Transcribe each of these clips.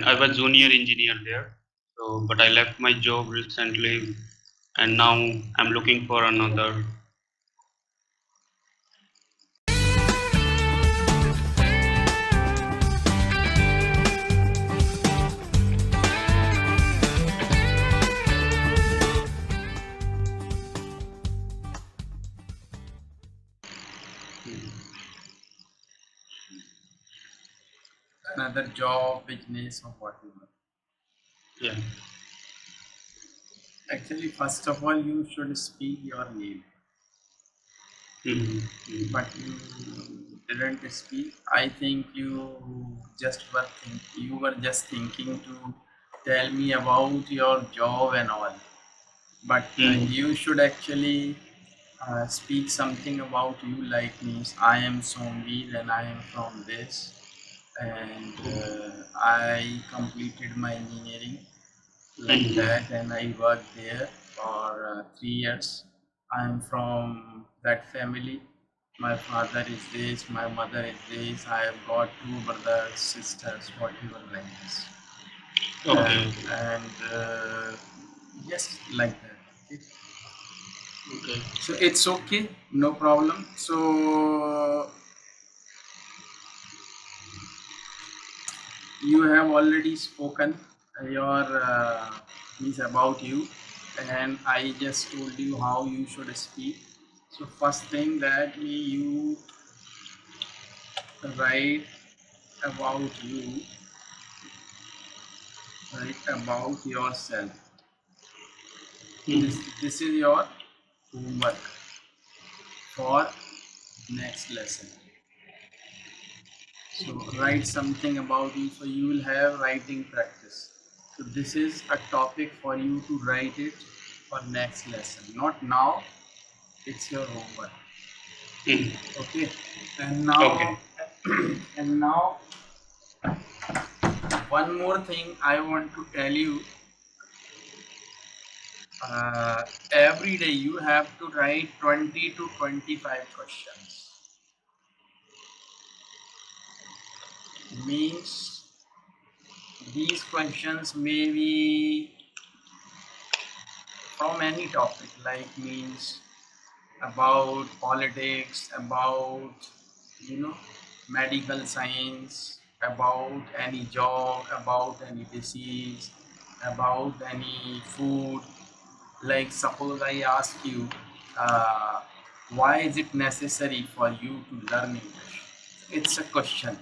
and I was junior engineer there. So, but I left my job recently, and now I'm looking for another. another job, business, or whatever. Yeah. Actually, first of all, you should speak your name, but you didn't speak. I think you were just thinking to tell me about your job and all. But you should actually speak something about you, like means I am Somveer and I am from this, and I completed my engineering like that, and I worked there for 3 years. I am from that family. My father is this, my mother is this. I have got 2 brothers, sisters, whatever like this. Okay. And just like that. Okay. Okay. So it's okay, no problem. So you have already spoken your means about you, and I just told you how you should speak. So first thing that you write about you, write about yourself. This is your homework for next lesson. So write something about you, so you will have writing practice. So this is a topic for you to write it for next lesson, not now. It's your homework. Okay. And now Okay. and now one more thing I want to tell you. Every day you have to write 20 to 25 questions. Means these questions may be from any topic, like means about politics, about medical science, about any job, about any disease, about any food. Like suppose I ask you, uh, why is it necessary for you to learn English? It's a question.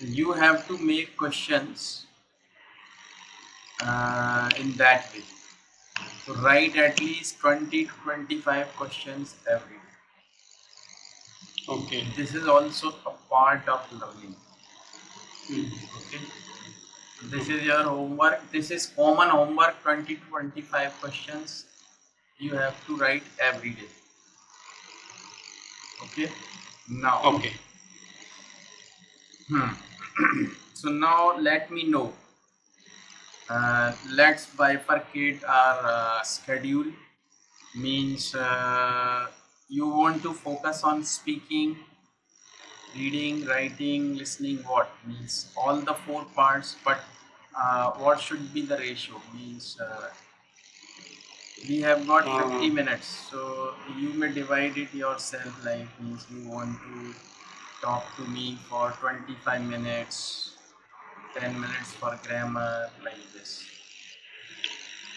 You have to make questions in that way. So write at least 20 to 25 questions every day. Okay. This is also a part of learning. Okay. This is your homework. This is common homework, 20 to 25 questions you have to write every day. Okay. Now. Okay. So now let me know. Let's bifurcate our schedule. Means you want to focus on speaking, reading, writing, listening. What means all the 4 parts, but what should be the ratio? Means we have got 50 minutes, so you may divide it yourself. Like means you want to talk to me for 25 minutes, 10 minutes for grammar, like this.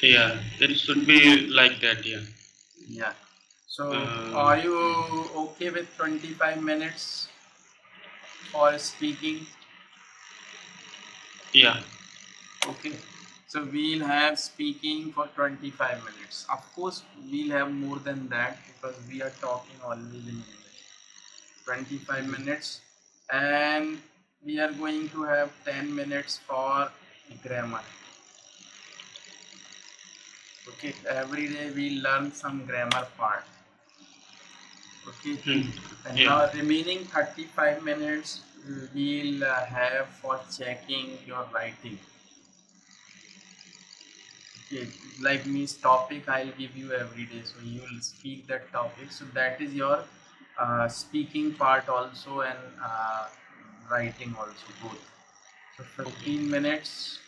Yeah, it should be like that. Yeah. Yeah. So are you okay with 25 minutes for speaking? Yeah. Okay. So we'll have speaking for 25 minutes. Of course, we'll have more than that because we are talking always in English. 25 minutes, and we are going to have 10 minutes for grammar. Okay. Every day we learn some grammar part. Okay. And Yeah. now remaining 35 minutes we'll have for checking your writing. Okay, like means topic I'll give you every day, so you will speak that topic. So that is your speaking part also, and writing also, both. So 15 minutes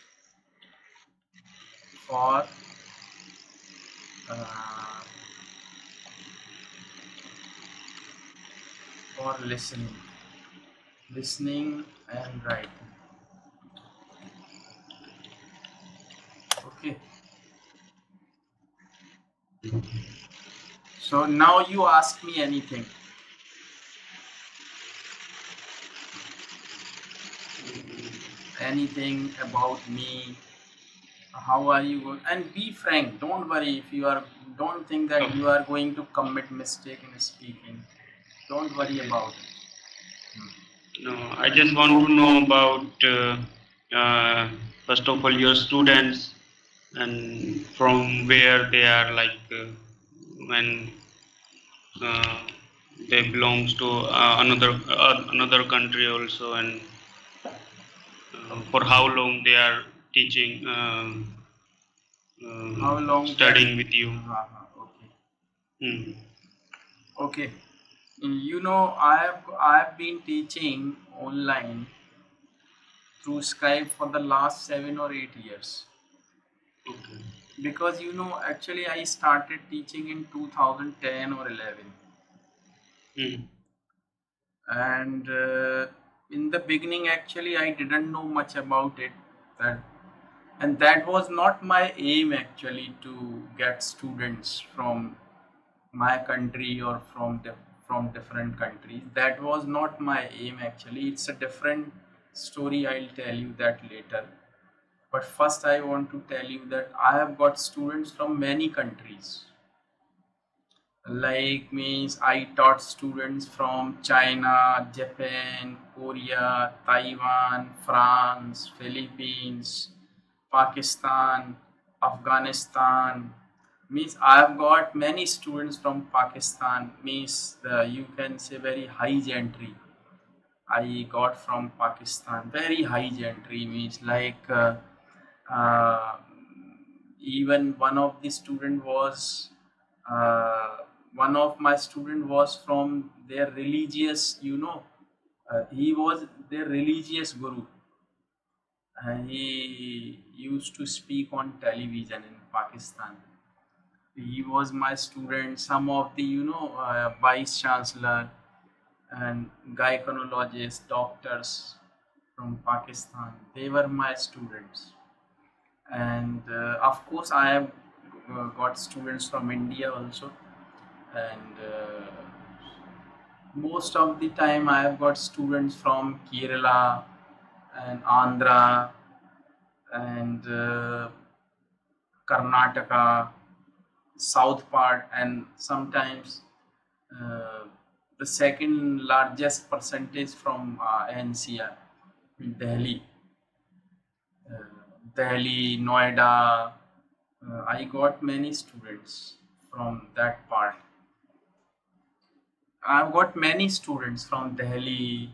for uh, listening and writing. Okay. So now you ask me anything. Anything about me. How are you going? And be frank. Don't worry if you are. Don't think that you Oh, are going to commit mistake in speaking. Don't worry about it. no, I just want to know about first of all your students and from where they are, like when uh, they belongs to another country also, and for Okay. how long they are teaching, How long they are? studying with you. Okay. Hmm. Okay. I have been teaching online through Skype for the last 7 or 8 years. Okay. Because actually I started teaching in 2010 or 11, Hmm. and in the beginning actually I didn't know much about it. That and that was not my aim actually to get students from my country or from different countries. That was not my aim actually. It's a different story. I'll tell you that later. But first, I want to tell you that I have got students from many countries. Like means I taught students from China, Japan, Korea, Taiwan, France, Philippines, Pakistan, Afghanistan. Means I have got many students from Pakistan. Means you can say very high gentry. I got from Pakistan. Very high gentry means like uh, even uh, one of my student was from their religious, he was their religious guru, and he used to speak on television in Pakistan. He was my student. Some of the vice chancellor and gynecologists, doctors from Pakistan, they were my students. And of course I have got students from India also. And most of the time I have got students from Kerala and Andhra and Karnataka, south part, and sometimes uh, the second largest percentage from NCR, Delhi, uh, Delhi, Noida. I got many students from that part. I've got many students from Delhi,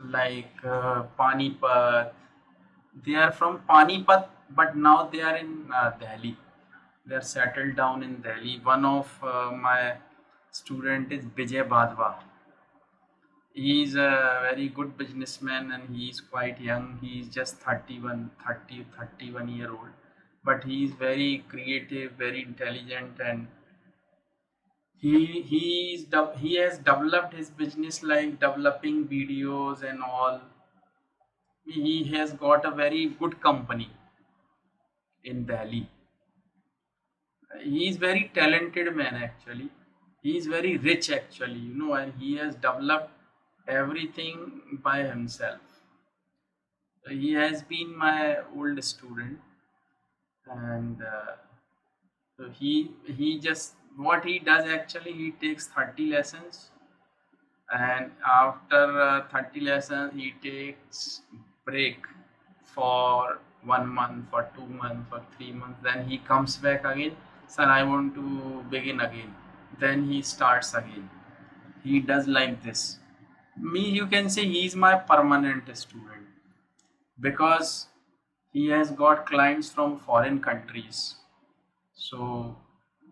like Panipat. They are from Panipat, but now they are in Delhi. They are settled down in Delhi. One of my student is Vijay Badwa. He is a very good businessman and he is quite young. He is just 31 year old. But he is very creative, very intelligent, and he has developed his business like developing videos and all. He has got a very good company in Delhi. He is very talented man actually. He is very rich actually, and he has developed everything by himself. He has been my old student, and so he just what he does actually, he takes 30 lessons, and after 30 lessons he takes break for 1 month, for 2 months, for 3 months. Then he comes back again. Sir, I want to begin again. Then he starts again. He does like this. Me, you can say he is my permanent student, because he has got clients from foreign countries. So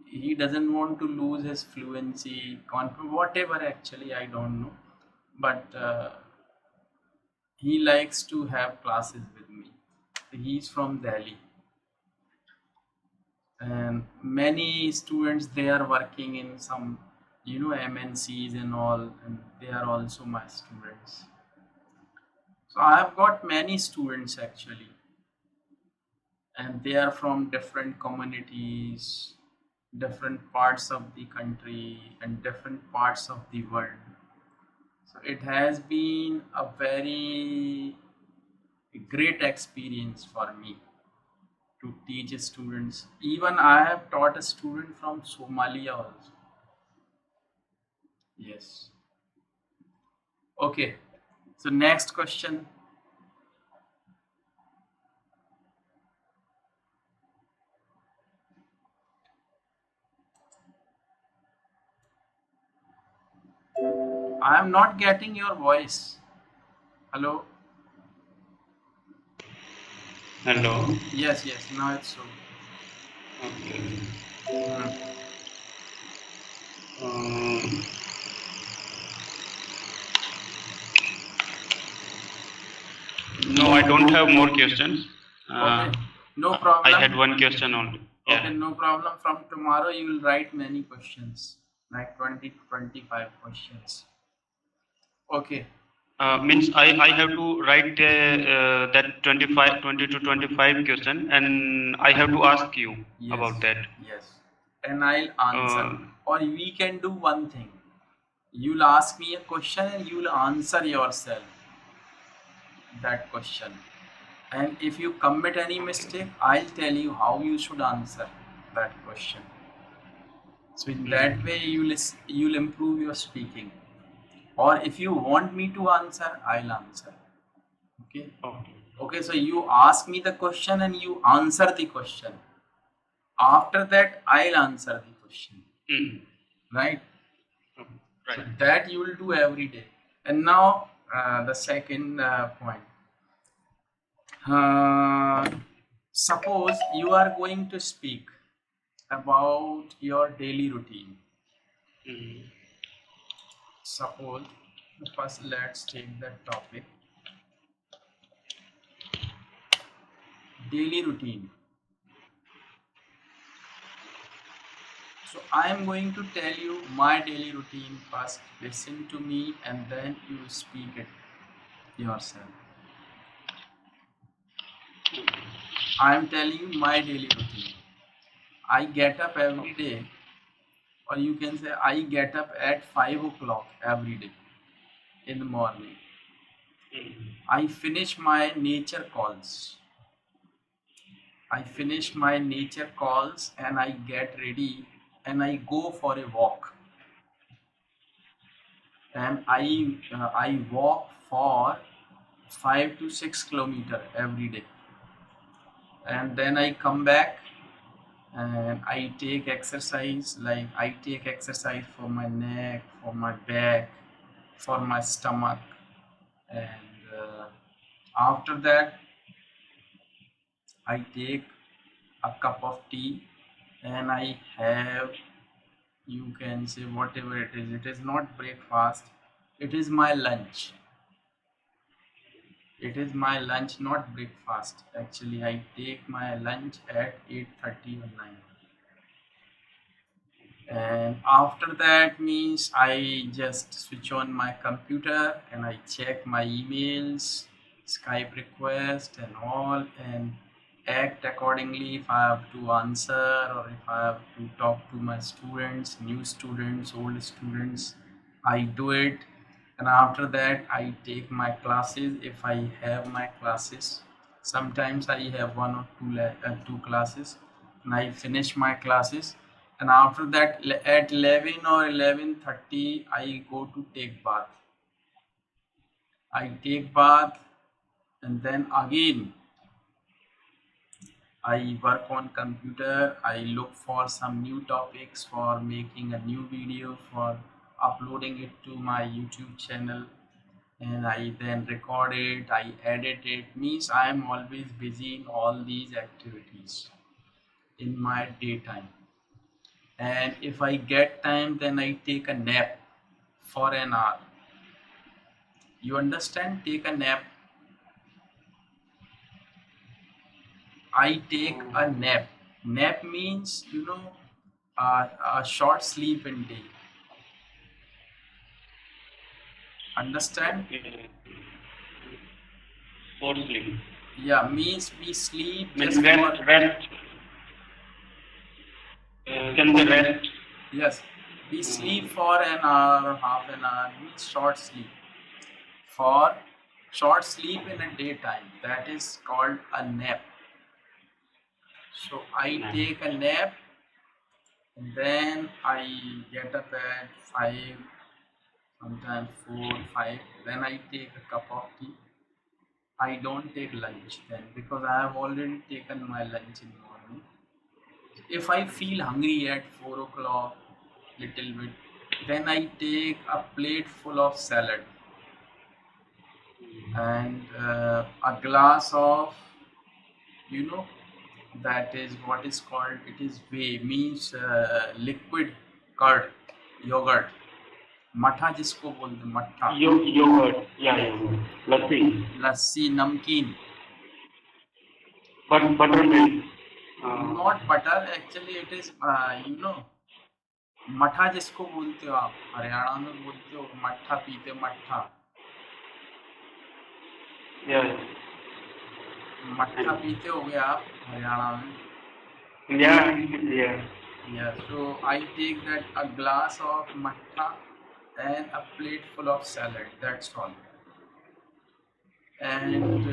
he doesn't want to lose his fluency, whatever actually, I don't know. But He likes to have classes with me. He's from Delhi, and many students they are working in some, MNCs and all, and they are also my students. So I have got many students actually, and they are from different communities, different parts of the country, and different parts of the world. So it has been a very great experience for me to teach students. Even I have taught a student from Somalia also. Yes. Okay. So next question. I am not getting your voice. Hello. Hello. Yes, yes. Now it's so. Okay. Hmm. Um, no, I don't have more questions. Uh, Okay. No I had problem. one question only. Okay, Yeah. no problem. From tomorrow, you will write many questions, like 20 to 25 questions. Okay. Means I have to write that 25, 20 to 25 question, and I have to ask you Yes, about that. yes. And I'll answer. Uh, Or we can do one thing. You'll ask me a question and you'll answer yourself that question. And if you commit any okay. mistake, I'll tell you how you should answer that question. So in that way, Mm. you'll improve your speaking. Or if you want me to answer, I'll answer. Okay. Okay. Okay. So you ask me the question and you answer the question. After that, I'll answer the question. Mm. Right. Okay. So Right. that you will do every day. And now the second point. Uh, Suppose you are going to speak about your daily routine. Mm. Suppose, first let's take that topic, daily routine. So I am going to tell you my daily routine first. Listen to me and then you speak it yourself. I am telling you my daily routine. I get up every day, or you can say I get up at 5 o'clock every day in the morning. Mm. I finish my nature calls. I finish my nature calls and I get ready and I go for a walk. And I walk for 5 to 6 kilometer every day. And then I come back and I take exercise. Like I take exercise for my neck, for my back, for my stomach, and after that I take a cup of tea and I have, you can say whatever it is. It is not breakfast. It is my lunch. It is my lunch, not breakfast. Actually, I take my lunch at 8:30 or 9. And after that means I just switch on my computer and I check my emails, Skype request and all, and act accordingly if I have to answer or if I have to talk to my students, new students, old students. I do it, and after that I take my classes if I have my classes. Sometimes I have one or two classes, and I finish my classes, and after that at 11 or 11:30 I go to take bath. I take bath and then again I work on computer. I look for some new topics for making a new video for uploading it to my YouTube channel, and I then record it, I edit it. Means I am always busy in all these activities in my daytime. And if I get time, then I take a nap for an hour. You understand? Take a nap. I take a nap. Nap means, a short sleep in day. Understand? Okay. For sleep. Yeah, means we sleep Means just for, rest. Can be rest. yes, we sleep Mm, for an hour or half an hour, means short sleep. For short sleep in a daytime, that is called a nap. So I no. take a nap, and then I get up at 5, sometimes 4, 5. Then I take a cup of tea. I don't take lunch then because I have already taken my lunch in morning. If I feel hungry at 4 o'clock, little bit, then I take a plate full of salad and a glass of, you know, that is what is called, it is whey, means liquid curd, yogurt, मठा जिसको बोलते मट्ठा, Yogurt. Yeah, yogurt. Lassi. लस्सी, नमकीन. But buttermilk. Uh, Not butter, actually it is, मठा जिसको बोलते हो आप हरियाणा में बोलते हो, मट्ठा पीते हो, मट्ठा. yeah. मट्ठा पीते हो गया आप हरियाणा में. Yeah. Yeah. Yeah, so I take that a glass of mattha and a plate full of salad. That's all. And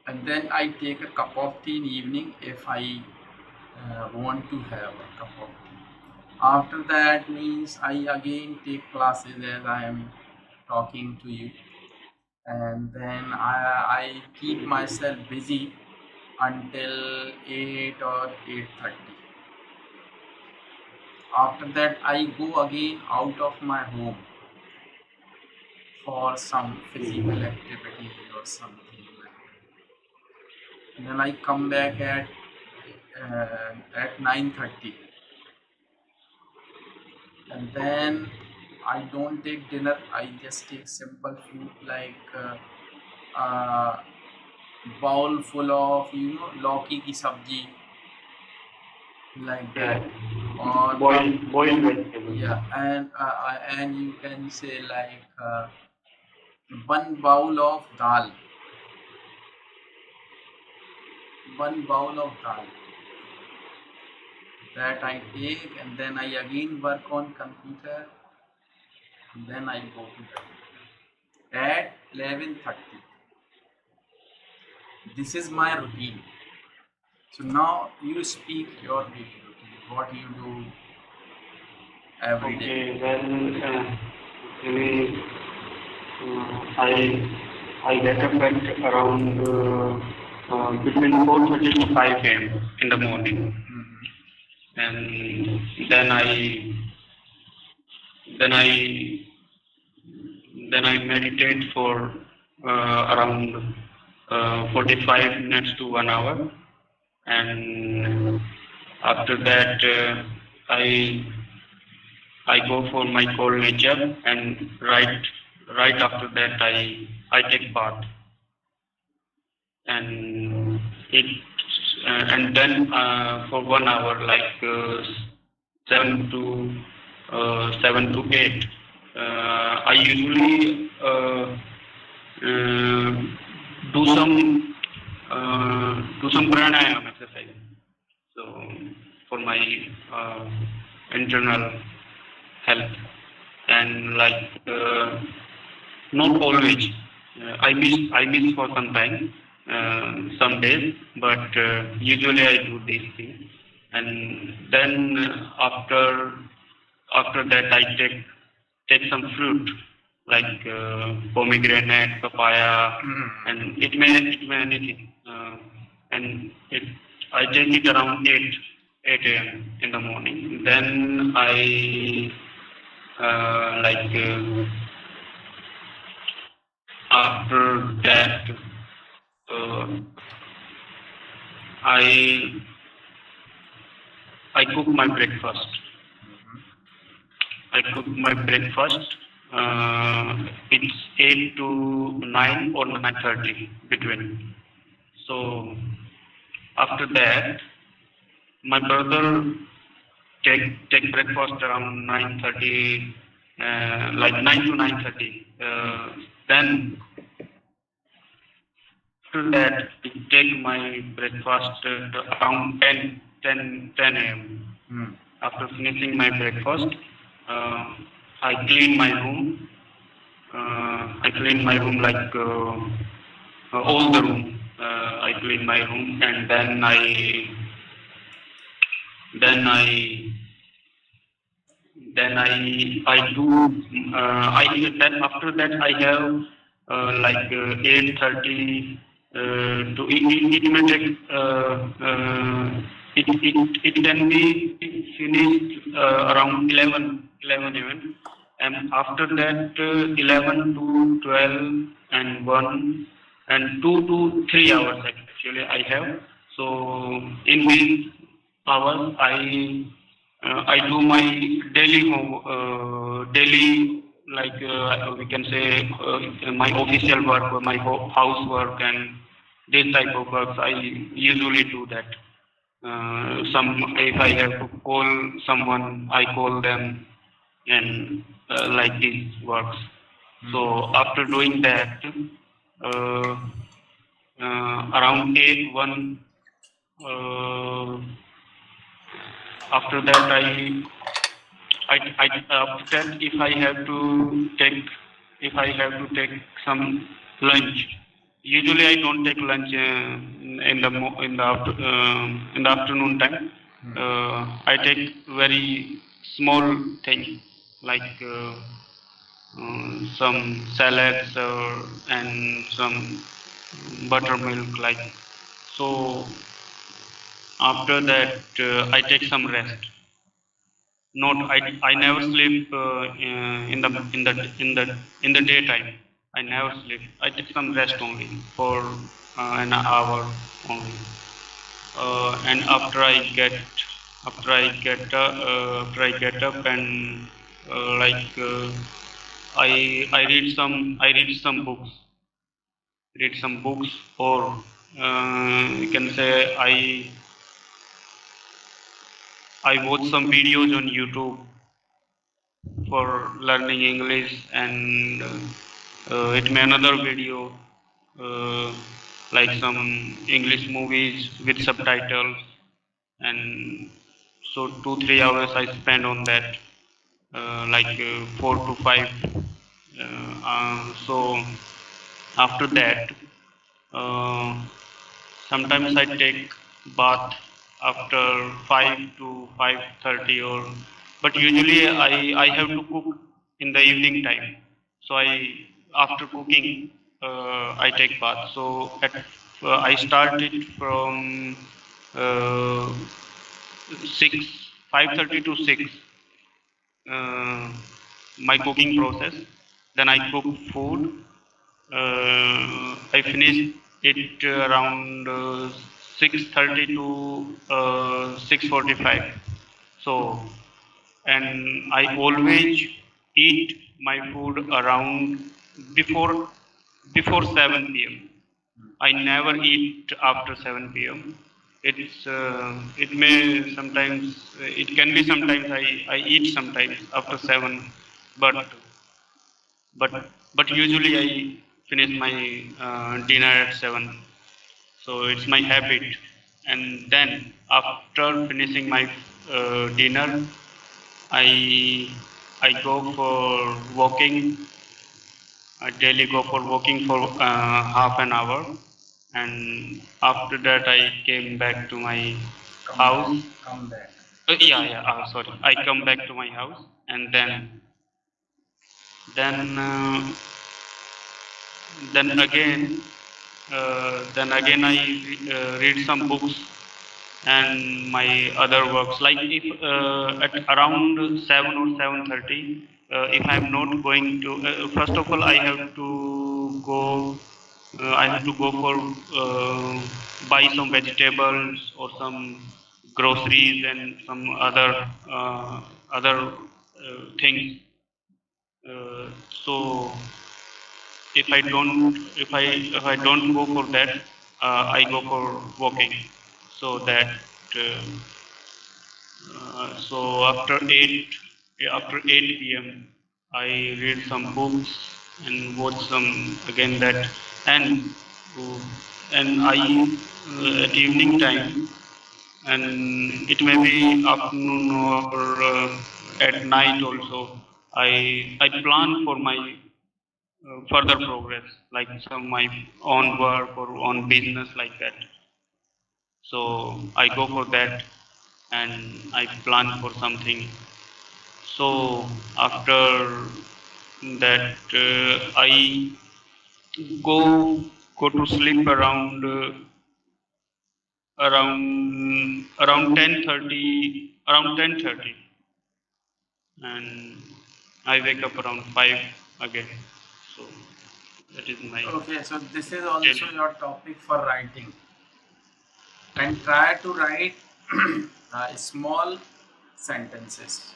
and then I take a cup of tea in evening if I want to have a cup of tea. After that means I again take classes as I am talking to you, and then I keep myself busy until 8 or 8:30. After that, I go again out of my home for some physical activity or something like that. And then I come back at 9:30, and then I don't take dinner. I just take simple food like a bowl full of lauki ki sabji, like that, Yeah. or Boiled vegetables. yeah, and you can say like one bowl of dal, one bowl of dal that I take, and then I again work on computer, and then I go to bed at 11:30. This is my routine. So now you speak your daily routine. What you do every day? Okay. Well, actually, I get up at around between 4:30 to 5 a.m. in the morning, Mhm. and then then I then I meditate for around 45 minutes to 1 hour, and after that I go for my cold nature, and right after that I take bath, and it and then for 1 hour, like 7 to 8, I usually uh, do some pranayam exercise. So for my uh, internal health, and like not always. I miss for some time, some days, but usually I do these things, and then after that I take some fruit like pomegranate, papaya, and it may anything, and I take it around 8 a.m. in the morning. Then I like after that uh, I I cook my breakfast. I cook my breakfast. It's 8 to 9 or 9:30 between. So after that, my brother take breakfast around 9:30, like 9 to 9:30. Then after that, I take my breakfast around 10 a.m. Hmm. After finishing my breakfast, uh, I clean my room. I clean my room like all the room. I clean my room, and then I then I do I then after that I have like 8:30 to it may take it can be finished around 11 even, and after that 11 to 12 and 1 and 2 to 3 hours actually I have. So in these hours I do my daily, like we can say my official work or my housework and this type of works. I usually do that. Some if I have to call someone, I call them and like these works. So after doing that, uh, around 8 1. Uh, After that, after if I have to take some lunch. Usually I don't take lunch in the afternoon time. I take very small thing like some salads and some buttermilk like. So after that I take some rest. Not I never sleep in the daytime. I never sleep. I take some rest only for an hour only. And after I get up and like I read some books. Read some books, or you can say I watch some videos on YouTube for learning English, and it may another video uh, like some English movies with subtitles, and so 2 3 hours I spend on that, like 4 to 5. So after that, uh, sometimes I take bath after 5 to 5:30, or but usually I have to cook in the evening time. So after cooking I take bath. So I start it from uh, 5:30 to 6, uh, my cooking process. Then I cook food. I finished it around 6:30 to 6:45. So, and I always eat my food around before 7 p.m. I never eat after 7 p.m. It may sometimes it can be sometimes I eat sometimes after 7, but but but usually I finish my dinner at 7. So it's my habit, and then after finishing my dinner, I I go for walking. I daily go for walking for half an hour, and after that I came back to my Come house. back. Come back. Yeah, yeah. Sorry, I come back to my house, and then uh, then again I read some books and my other works. Like if at around 7 or 7:30, if I'm not going to, first of all, I have to go. I have to go for buy some vegetables or some groceries and some other things. So if I don't go for that, I go for walking. So that so after 8 p.m. I read some books and watch some again that and uh, and I at evening time and it may be afternoon or at night also I plan for my further progress like some my own work or on business like that. So I go for that and I plan for something. So after that, I go go to sleep around 10:30 and I wake up around 5 again. So that is my Okay, so this is also schedule. your topic for writing. And try to write small sentences.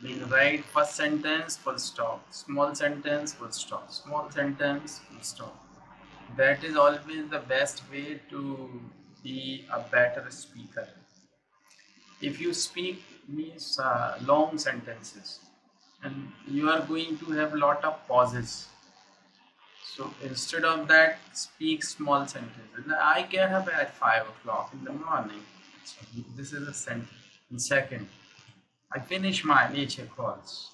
Mean write first sentence full stop, small sentence full stop, small sentence full stop. That is always the best way to be a better speaker. If you speak means long sentences, and you are going to have lot of pauses. So instead of that, speak small sentences. I get up at 5 o'clock in the morning. So this is a sentence. In second, I finish my nature calls.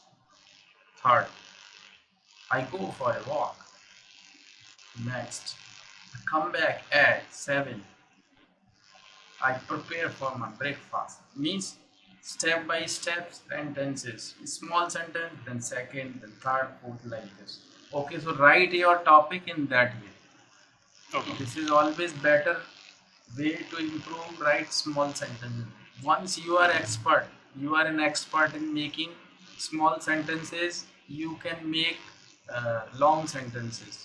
Third, I go for a walk. Next, I come back at 7. I prepare for my breakfast. Means step by step sentences. Small sentence, then second, then third, fourth, like this. Okay, so write your topic in that way. Okay. This is always better way to improve. Write small sentences. Once you are expert, you are an expert in making small sentences. You can make long sentences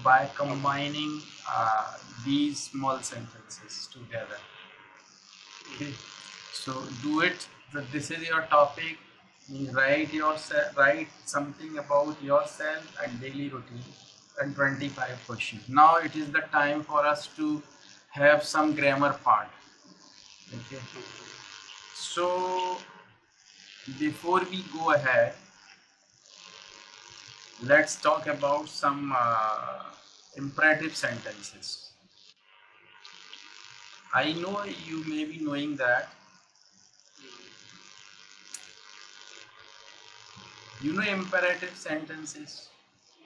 by Okay. combining these small sentences together. Okay, so do it. So this is your topic. Write yourself. Write something about yourself and daily routine, and 25 questions. Now it is the time for us to have some grammar part. Okay. So before we go ahead, let's talk about some imperative sentences. I know you may be knowing that. You know imperative sentences.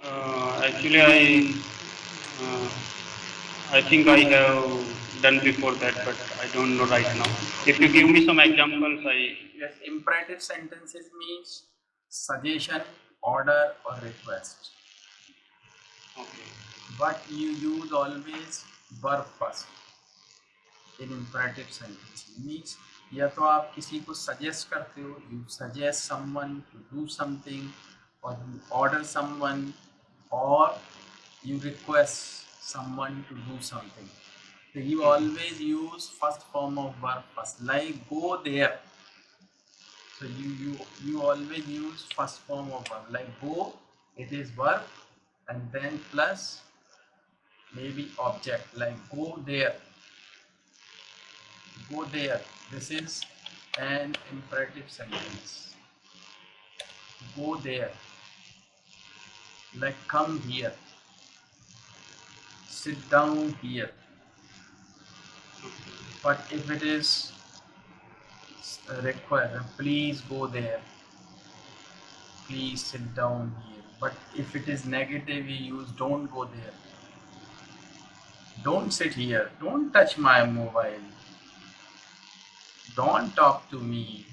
Actually, uh, I think I have done before that, but I don't know right now. If you give me some examples, I Yes, imperative sentences means suggestion, order, or request. okay. But you use always verb first in imperative sentences. Means या तो आप किसी को suggest करते हो, you suggest someone to do something, or you order someone, or you request someone to do something. So you always use first form of verb first, like go there. So you always use first form of verb, like go, it is verb, and then plus maybe object, like go there. Go there. This is an imperative sentence. Go there. Like come here. Sit down here. But if it is a request, please go there. Please sit down here. But if it is negative, we use don't go there. Don't sit here. Don't touch my mobile. Don't talk to me.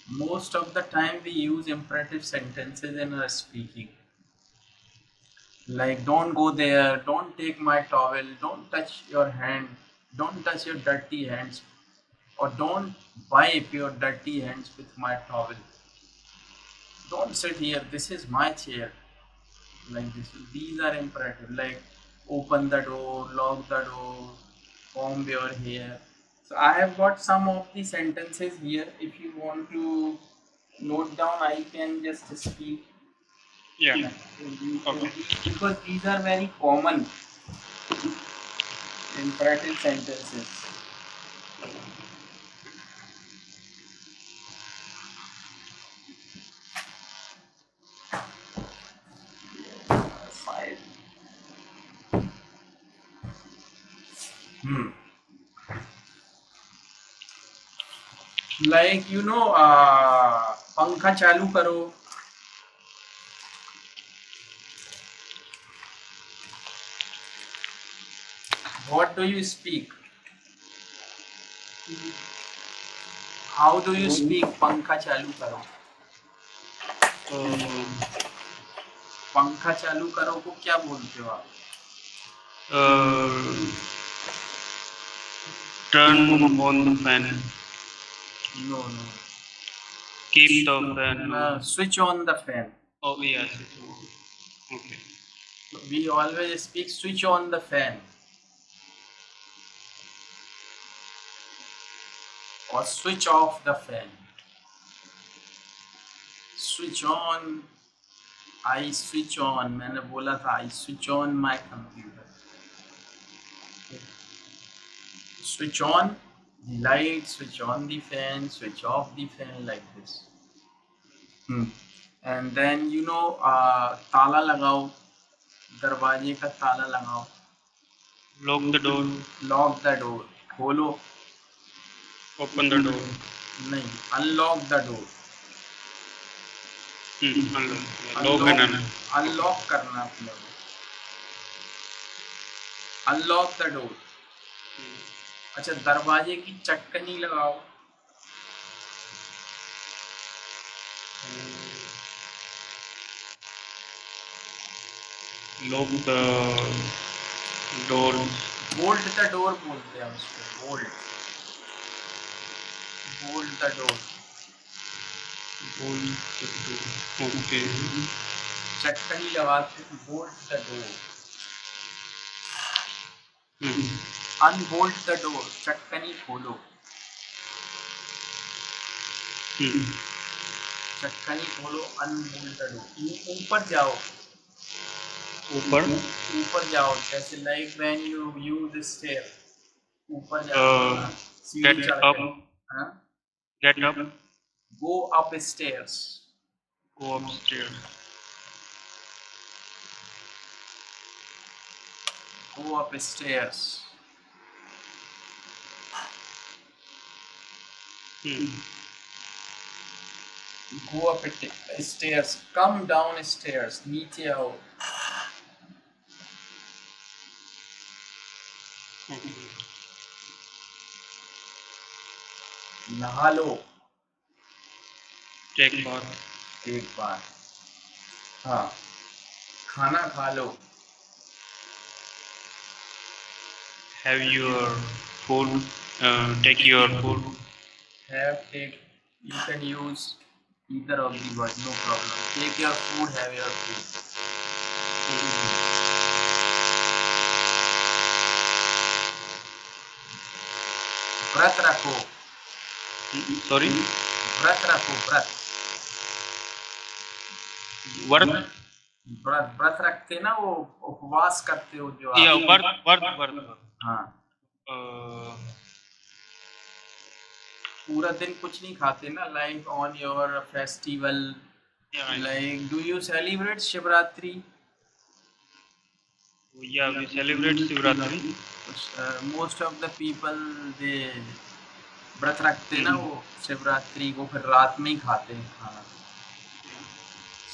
Most of the time we use imperative sentences in our speaking. Like don't go there, don't take my towel, don't touch your hand, don't touch your dirty hands, or don't wipe your dirty hands with my towel. Don't sit here, this is my chair. Like this. These are imperative. Like open the door, lock the door, comb your hair. So I have got some of the sentences here. If you want to note down, I can just speak. Yeah. Yeah. You can Okay. read, because these are very common. Imperative sentences. Five. Like पंखा चालू करो. What do you speak? How do you speak? पंखा चालू करो. पंखा चालू करो को क्या बोलते हो आप? Turn on the fan. No. Keep the fan on. Switch on the fan. Oh yes. Okay. We always speak switch on the fan. Or switch off the fan. Switch on. I switch on. मैंने बोला था I switch on my computer. Switch on the light, switch on the fan, switch off the fan, like this. And then ताला लगाओ. दरवाजे का ताला लगाओ. Lock the door. Lock the door. खोलो. Open the door. नहीं, unlock the door. Unlock करना अपने को. Unlock the door. अच्छा, दरवाजे की चटकनी लगाओ. Lock the door. Bolt the door बोलते हैं उसको. Bolt the door. Bolt the door. Okay. चटकनी लगाते हैं. Bolt the door. Unbolt the door. चटकनी खोलो. चटकनी खोलो. Unbolt the door. ऊपर जाओ. ऊपर जाओ. जैसे like when you use the stair. ऊपर जाओ. Get up. Get up. Go upstairs. Go upstairs. Go upstairs. Go up stairs. Come downstairs. नीचे आओ. नहा लो. Take bath. एक बार. हाँ. खाना खा लो. Have your food. Take your food. Have, take. You can use either of the word. No problem. Take your food. Have your food. व्रत रखो. Sorry. व्रत रखो. व्रत रखते ना, वो उपवास करते हो जो आप. व्रत. हाँ. पूरा दिन कुछ नहीं खाते ना, like on your festival. Like, do you celebrate Shivratri? Yeah, we celebrate Shivratri. Most of the people they व्रत रखते ना वो शिवरात्रि को, फिर रात में ही खाते हैं खाना.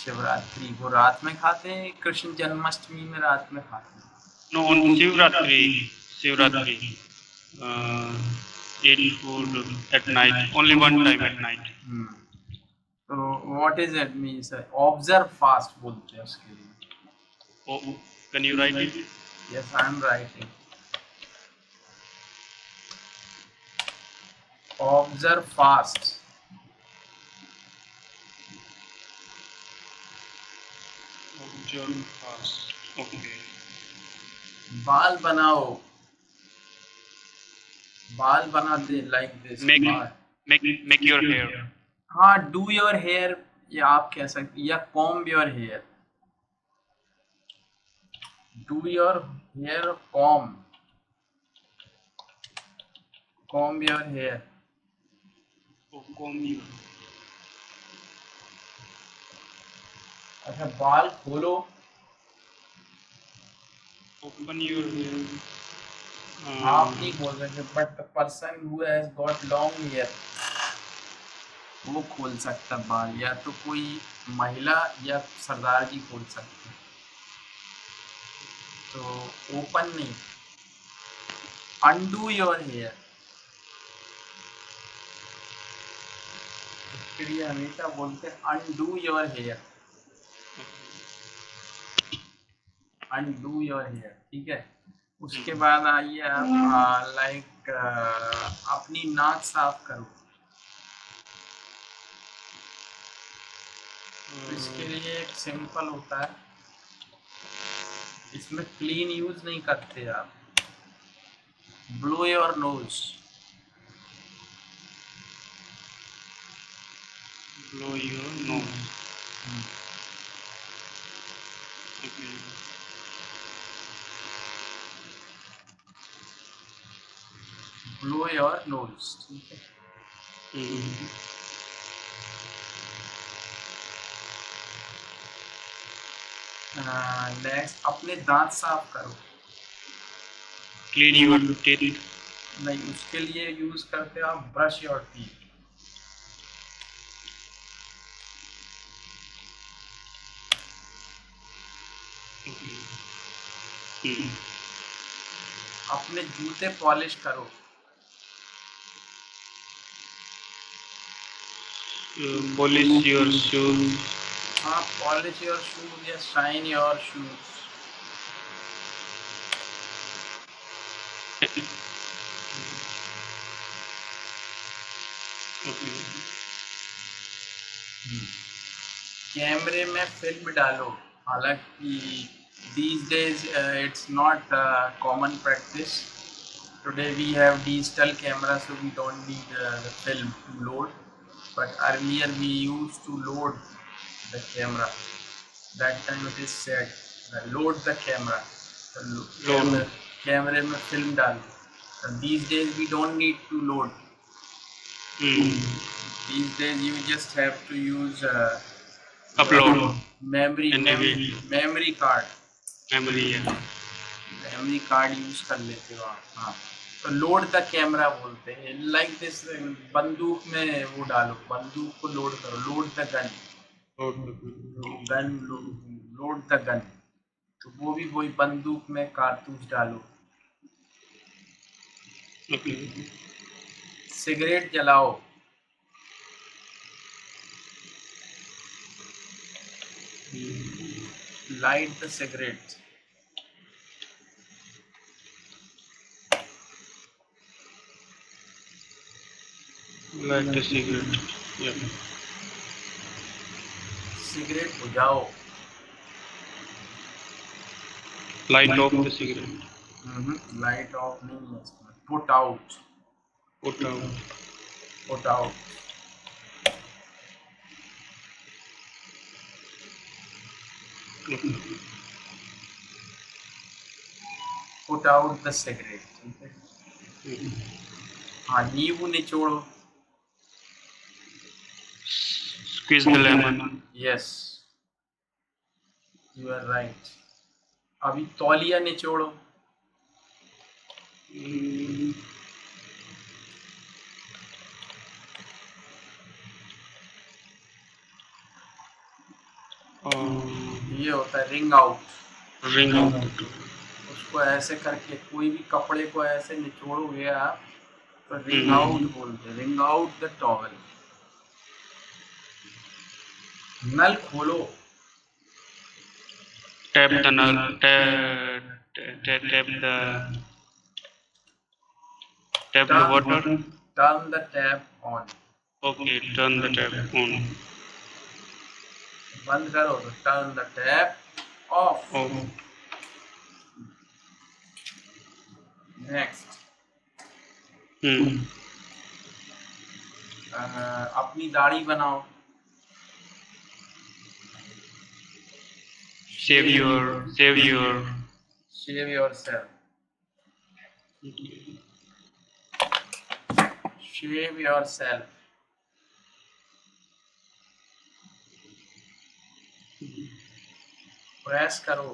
शिवरात्रि को रात में खाते हैं. कृष्ण जन्माष्टमी में रात में खाते हैं. No, on Shivratri, eat food at night. Only one time at night. So what is it means? Observe fast बोलते हैं उसके लिए. Oh, can you write it? Yes, I am writing. Observe fast. Observe fast. Okay. बाल बनाओ. बाल बनाते like this. Make your hair. हाँ, do your hair या आप कह सकते, या comb your hair. Do your hair comb. comb your hair. comb your. अच्छा बाल खोलो. Open your hair. आप नहीं खोल सकते, but the person who has got long hair वो खोल सकता बाल, या तो कोई महिला या सरदार जी खोल सकते. तो ओपन नहीं, undo your hair. इसके लिए हमेशा बोलते हैं undo your hair. undo your hair, ठीक है. उसके बाद आइए आप लाइक अपनी नाक साफ करो. तो इसके लिए एक सिंपल होता है, इसमें क्लीन यूज नहीं करते आप. Blow your nose. blow your nose. Okay. Blow your nose, ठीक है. नेक्स्ट अपने दांत साफ करो. Clean your teeth. नहीं, उसके लिए यूज करते हो आप ब्रश योर टीथ. अपने जूते पॉलिश करो. Polish your shoes. हाँ, पॉलिश योर शूज या शाइन योर शूज. कैमरे में फिल्म डालो. हालांकि these days it's not common practice. Today we have digital camera, so we don't need the film to load. But earlier we used to load the camera. That time it is said, load the camera. कैमरे में film डालो. These days we don't need to load. These days you just have to use Upload. memory card. Memory card use कर लेते हो आप. हाँ, तो load the camera बोलते हैं. लाइक दिस, बंदूक में वो डालो, बंदूक को लोड करो. Load the gun. Load the gun. तो वो भी वही, बंदूक में कारतूस डालो. सिगरेट जलाओ. Light the cigarette. Light the cigarette. Yep. Cigarette बुझाओ. Light off the cigarette. Light off नहीं है इसमें. Put out. Put out. Put out. Put out the cigarette, ठीक है. हाँ, नींबू निचोड़ो. Squeeze the lemon. Yes, you are right. अभी तौलिया निचोड़ो. ये होता है रिंग आउट. Ring out. उसको ऐसे करके, कोई भी कपड़े को ऐसे निचोड़ोगे आप तो रिंग आउट बोलते. Ring out the towel. नल खोलो. Tap the null. Tap the water. Turn the tap on. Okay, turn the tap on. बंद करो तो turn the tap of. Next, अपनी दाढ़ी बनाओ. Shave Shave yourself. Shave yourself. Press करो.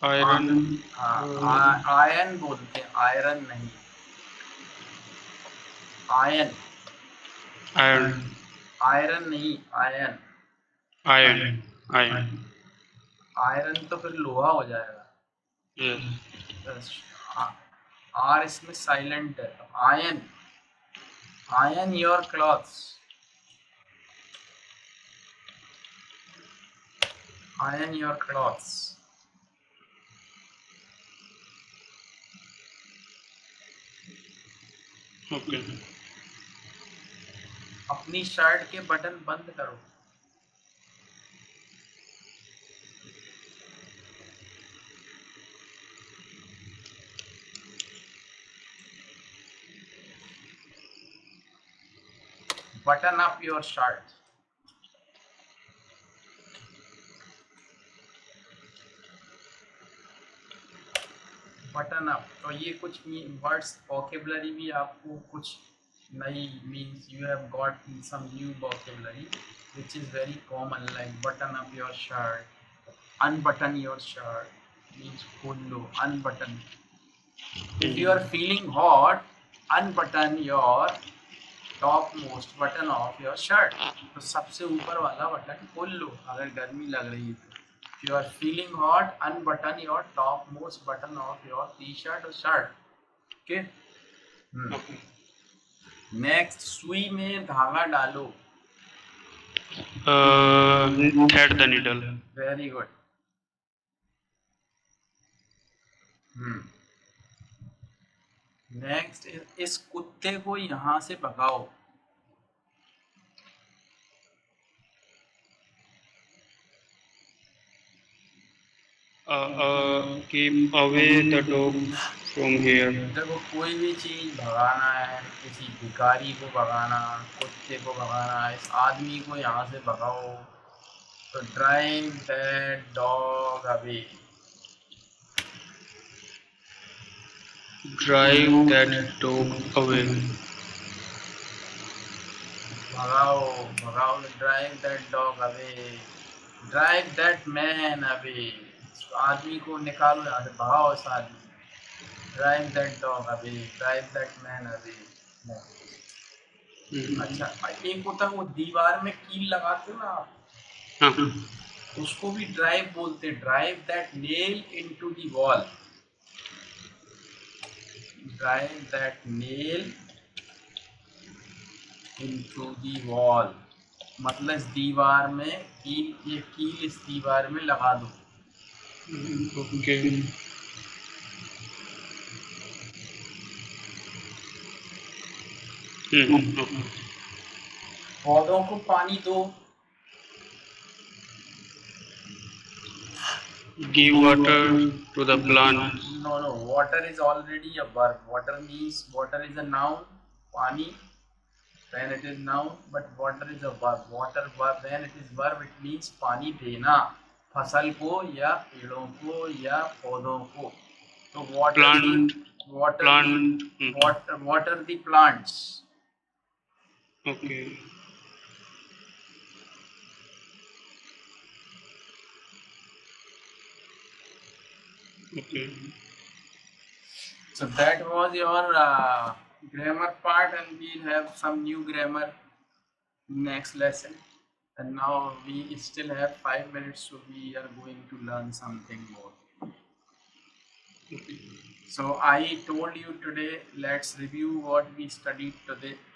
Iron. आयन बोलते हैं, आयरन नहीं. आयन. Iron. आयरन नहीं, आयन. Iron. Iron. आयरन तो फिर लोहा हो जाएगा. Yes. आर इसमें साइलेंट है. Ion. Ion your clothes. Ion your clothes. Okay. अपनी शर्ट के बटन बंद करो. Button up your shirt. Button up. तो ये कुछ वर्ड्स वोकेबलरी भी आपको कुछ नई means you have got some new vocabulary which is very common, like button up your shirt, unbutton your shirt means खोल लो. Unbutton. If you are feeling hot, unbutton your topmost button of your shirt. तो सबसे ऊपर वाला button खोल लो अगर गर्मी लग रही है तो. If you are feeling hot, unbutton your topmost button of your t-shirt or shirt. Okay. Okay. Next, सुई में धागा डालो. Thread the needle. Very good. Next, इस कुत्ते को यहाँ से भगाओ. Keep away the dog from here. देखो, कोई भी चीज भगाना है, किसी भिखारी को भगाना, कुत्ते को भगाना, इस आदमी को यहाँ से भगाओ. तो drive that dog away. Drive that dog away. भगाओ, भगाओ. Drive that dog away. Drive that man away. आदमी को निकालो यहाँ से, भगाओ इस आदमी. Drive that dog away. Drive that man away. अच्छा, एक होता है वो दीवार में कील लगाते हो ना आप, उसको भी ड्राइव बोलते हैं. Drive that nail into the wall. Drive that nail into the wall मतलब इस दीवार में कील, ये कील इस दीवार में लगा दो. Okay. पौधों को पानी दो. Give water to the plants. No. Water is already a verb. Water is a noun. पानी when it is noun, but water is a verb. Water verb when it is verb, it means पानी देना फसल को या पेड़ों को या पौधों को. तो water the plants. Okay. Okay. So that was your grammar part, and we'll have some new grammar next lesson. And now we still have 5 minutes, so we are going to learn something more. So I told you today, let's review what we studied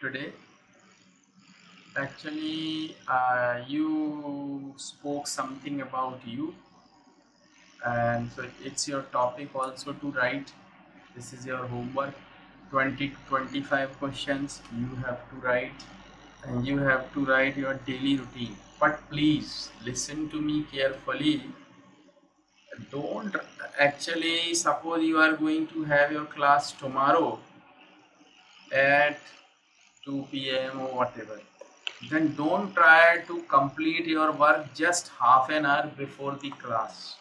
today. Actually, you spoke something about you, and so it's your topic also to write. This is your homework. 20 to 25 questions you have to write, and you have to write your daily routine. But please listen to me carefully. Don't actually, suppose you are going to have your class tomorrow at 2 p.m. or whatever, then don't try to complete your work just half an hour before the class.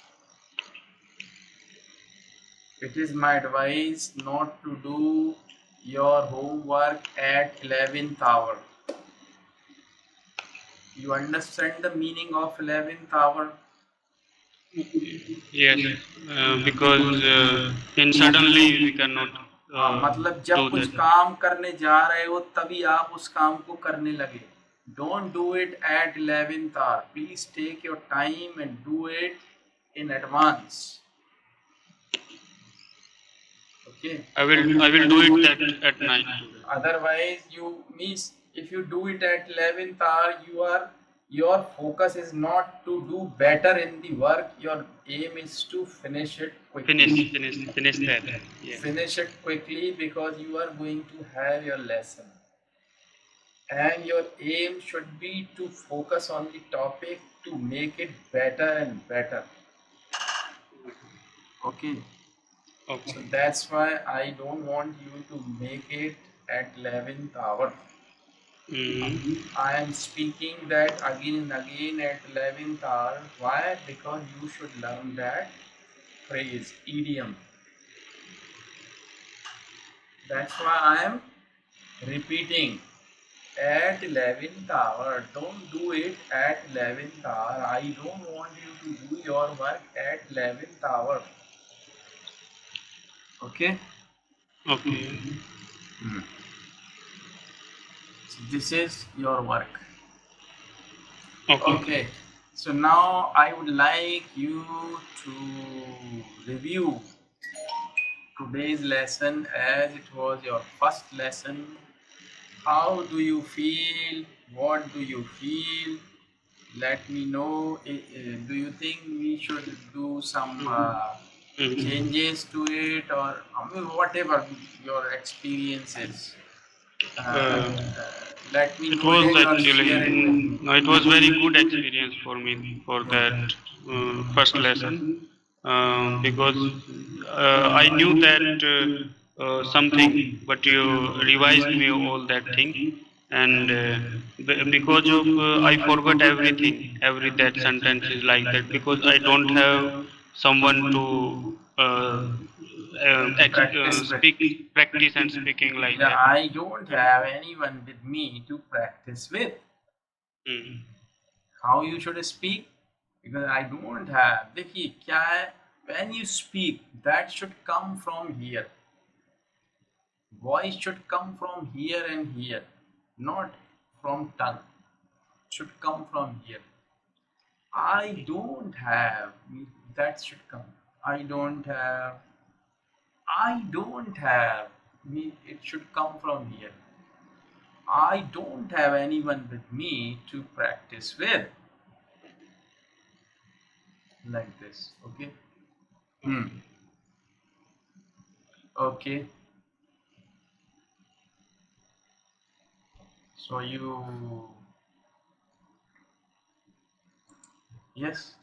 It is my advice not to do your homework at 11th hour. You understand the meaning of 11th hour? Yes, because in suddenly we cannot हाँ, मतलब जब do कुछ that. काम करने जा रहे हो तभी आप उस काम को करने लगे. Don't do it at 11th hour. Please take your time and do it in advance. Okay. I will do it that at night. Otherwise, you miss. If you do it at 11th hour, your focus is not to do better in the work. Your aim is to finish it quickly. Finish that. Yes. Finish it quickly because you are going to have your lesson. And your aim should be to focus on the topic to make it better and better. Okay. Okay. So that's why I don't want you to make it at 11th hour. I am speaking that again and again at 11th hour. Why? Because you should learn that phrase, idiom. That's why I am repeating at 11th hour. Don't do it at 11th hour. I don't want you to do your work at 11th hour. Okay? Okay. So this is your work. Okay. Okay. So now I would like you to review today's lesson as it was your first lesson. How do you feel? What do you feel? Let me know. Do you think we should do some changes to it, or whatever your experience is? Let me It know was it or actually share it with me. no, it was very good experience for me for that first lesson, because I knew that something, but you revised me all that thing, and because of I forgot everything, every that sentence is like that because I don't have someone to speak, practice and speaking like Yeah, that. I don't have anyone with me to practice with. Mm. How you should speak? Because I don't have. देखिए क्या है? When you speak, that should come from here. Voice should come from here and here, not from tongue. Should come from here. I don't have. That should come. I don't have. I don't have. It should come from here. I don't have anyone with me to practice with. Like this. Okay. Okay. So you. Yes.